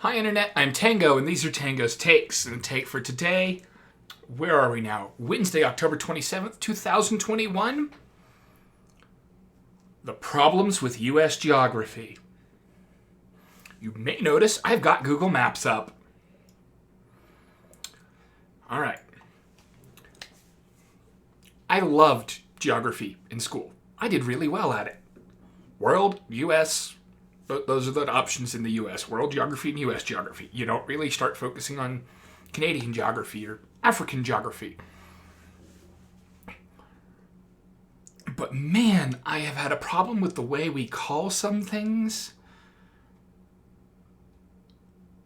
Hi Internet, I'm Tango and these are Tango's Takes. And the take for today, where are we now? Wednesday, October 27th, 2021. The problems with US geography. You may notice I've got Google Maps up. Alright. I loved geography in school. I did really well at it. World, US, those are the options in the US. World geography and US geography. You don't really start focusing on Canadian geography or African geography. But man, I have had a problem with the way we call some things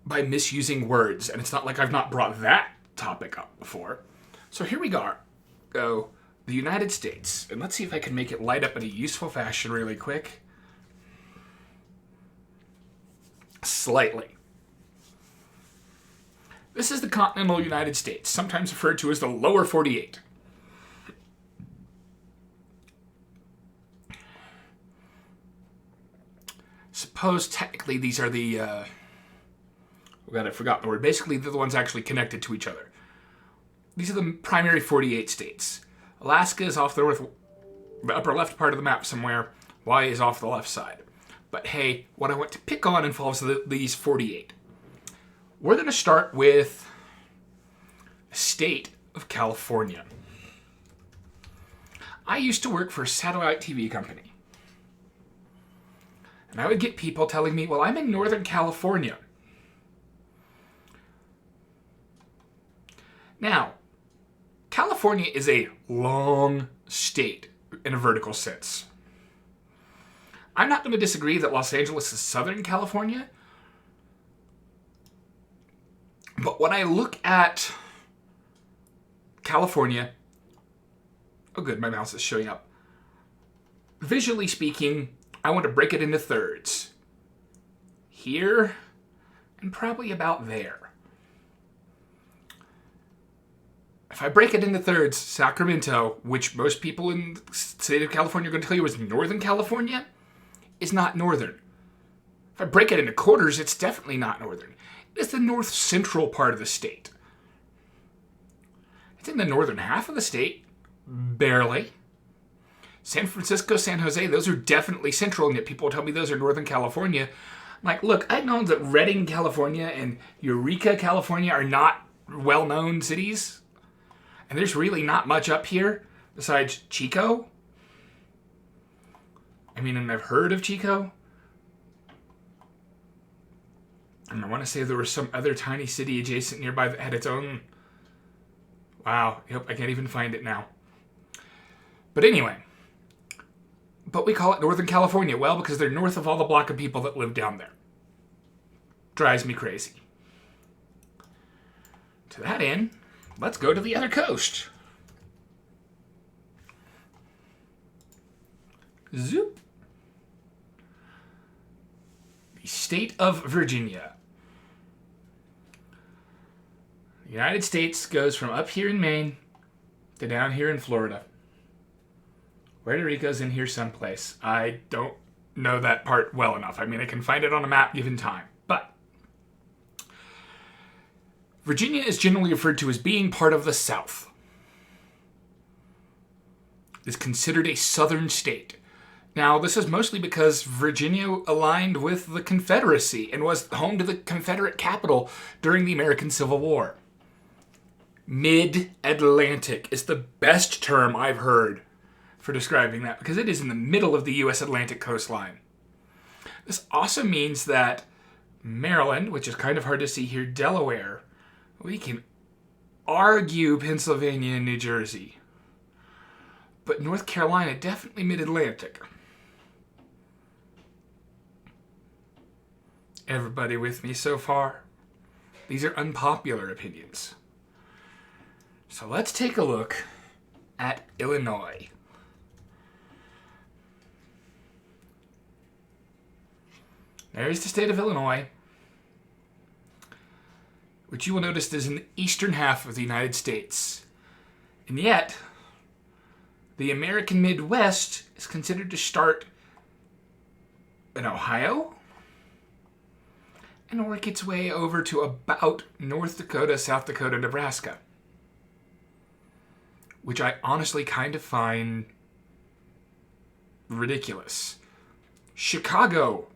by misusing words. And it's not like I've not brought that topic up before. So here we go. The United States. And let's see if I can make it light up in a useful fashion really quick. Slightly. This is the continental United States, sometimes referred to as the lower 48. Suppose technically these are the, I forgot the word. Basically, they're the ones actually connected to each other. These are the primary 48 states. Alaska is off the upper left part of the map somewhere. Hawaii is off the left side. But hey, what I want to pick on involves these 48. We're going to start with the state of California. I used to work for a satellite TV company. And I would get people telling me, well, I'm in Northern California. Now, California is a long state in a vertical sense. I'm not going to disagree that Los Angeles is Southern California. But when I look at California, oh good, my mouse is showing up. Visually speaking, I want to break it into thirds. Here, and probably about there. If I break it into thirds, Sacramento, which most people in the state of California are going to tell you is Northern California, is not northern. If I break it into quarters, it's definitely not northern. It's the north central part of the state. It's in the northern half of the state, barely. San Francisco, San Jose, those are definitely central, and yet people tell me those are Northern California. I'm like, look, I know that Redding, California, and Eureka, California are not well-known cities. And there's really not much up here besides Chico. I mean, and I've heard of Chico. And I want to say there was some other tiny city adjacent nearby that had its own. Wow, yep, I can't even find it now. But anyway. But we call it Northern California. Well, because they're north of all the block of people that live down there. Drives me crazy. To that end, let's go to the other coast. Zoop. The state of Virginia. The United States goes from up here in Maine to down here in Florida. Puerto Rico's in here someplace. I don't know that part well enough. I mean, I can find it on a map given time. But Virginia is generally referred to as being part of the South. It's considered a southern state. Now, this is mostly because Virginia aligned with the Confederacy and was home to the Confederate capital during the American Civil War. Mid-Atlantic is the best term I've heard for describing that because it is in the middle of the U.S. Atlantic coastline. This also means that Maryland, which is kind of hard to see here, Delaware, we can argue Pennsylvania and New Jersey. But North Carolina, definitely mid-Atlantic. Everybody with me so far? These are unpopular opinions. So let's take a look at Illinois. There's the state of Illinois, which you will notice is in the eastern half of the United States. And yet, the American Midwest is considered to start in Ohio and work its way over to about North Dakota, South Dakota, Nebraska. Which I honestly kind of find ridiculous. Chicago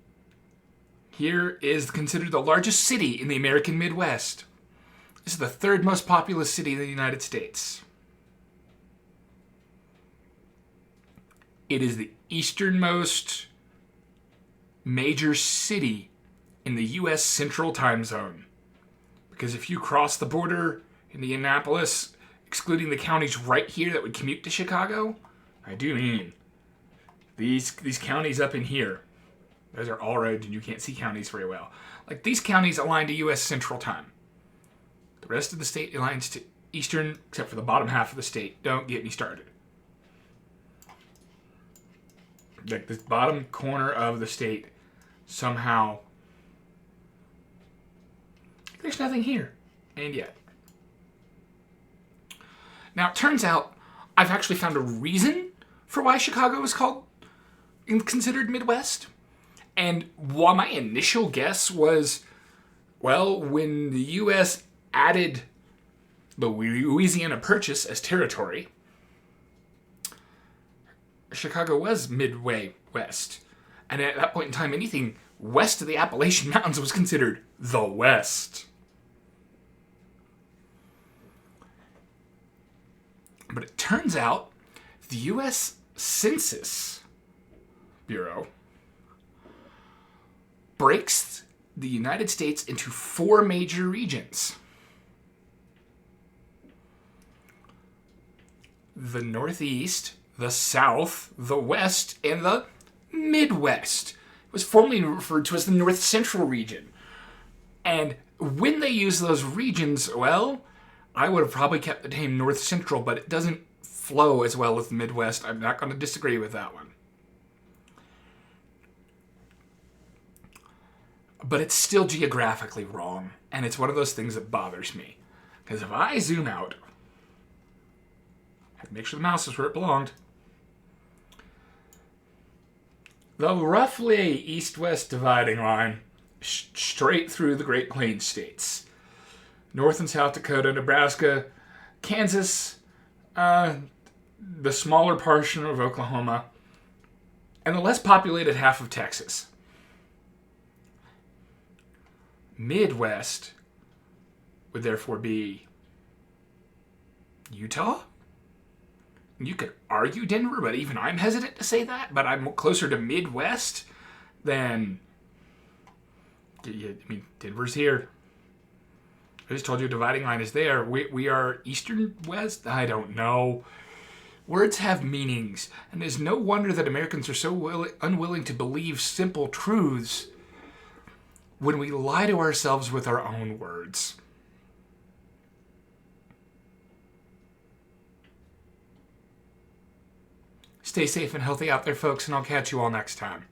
here is considered the largest city in the American Midwest. This is the third most populous city in the United States. It is the easternmost major city in the U.S. Central Time Zone. Because if you cross the border, Indianapolis, excluding the counties right here that would commute to Chicago, I do mean these counties up in here, those are all roads and you can't see counties very well. Like these counties align to U.S. Central Time. The rest of the state aligns to Eastern, except for the bottom half of the state. Don't get me started. Like this bottom corner of the state, somehow, there's nothing here. And yet. Now, it turns out I've actually found a reason for why Chicago is considered Midwest. And while my initial guess was, well, when the U.S. added the Louisiana Purchase as territory, Chicago was midway west. And at that point in time, anything west of the Appalachian Mountains was considered the West. But it turns out the U.S. Census Bureau breaks the United States into 4 major regions. The Northeast, the South, the West, and the Midwest. It was formerly referred to as the North Central region. And when they use those regions, well, I would have probably kept the name North Central, but it doesn't flow as well as the Midwest. I'm not going to disagree with that one. But it's still geographically wrong, and it's one of those things that bothers me. Because if I zoom out, I have to make sure the mouse is where it belonged. The roughly east-west dividing line straight through the Great Plains states. North and South Dakota, Nebraska, Kansas, the smaller portion of Oklahoma, and the less populated half of Texas. Midwest would therefore be Utah? You could argue Denver, but even I'm hesitant to say that. But I'm closer to Midwest than... I mean, Denver's here. I just told you a dividing line is there. We are Eastern West? I don't know. Words have meanings, and it's no wonder that Americans are so unwilling to believe simple truths when we lie to ourselves with our own words. Stay safe and healthy out there, folks, and I'll catch you all next time.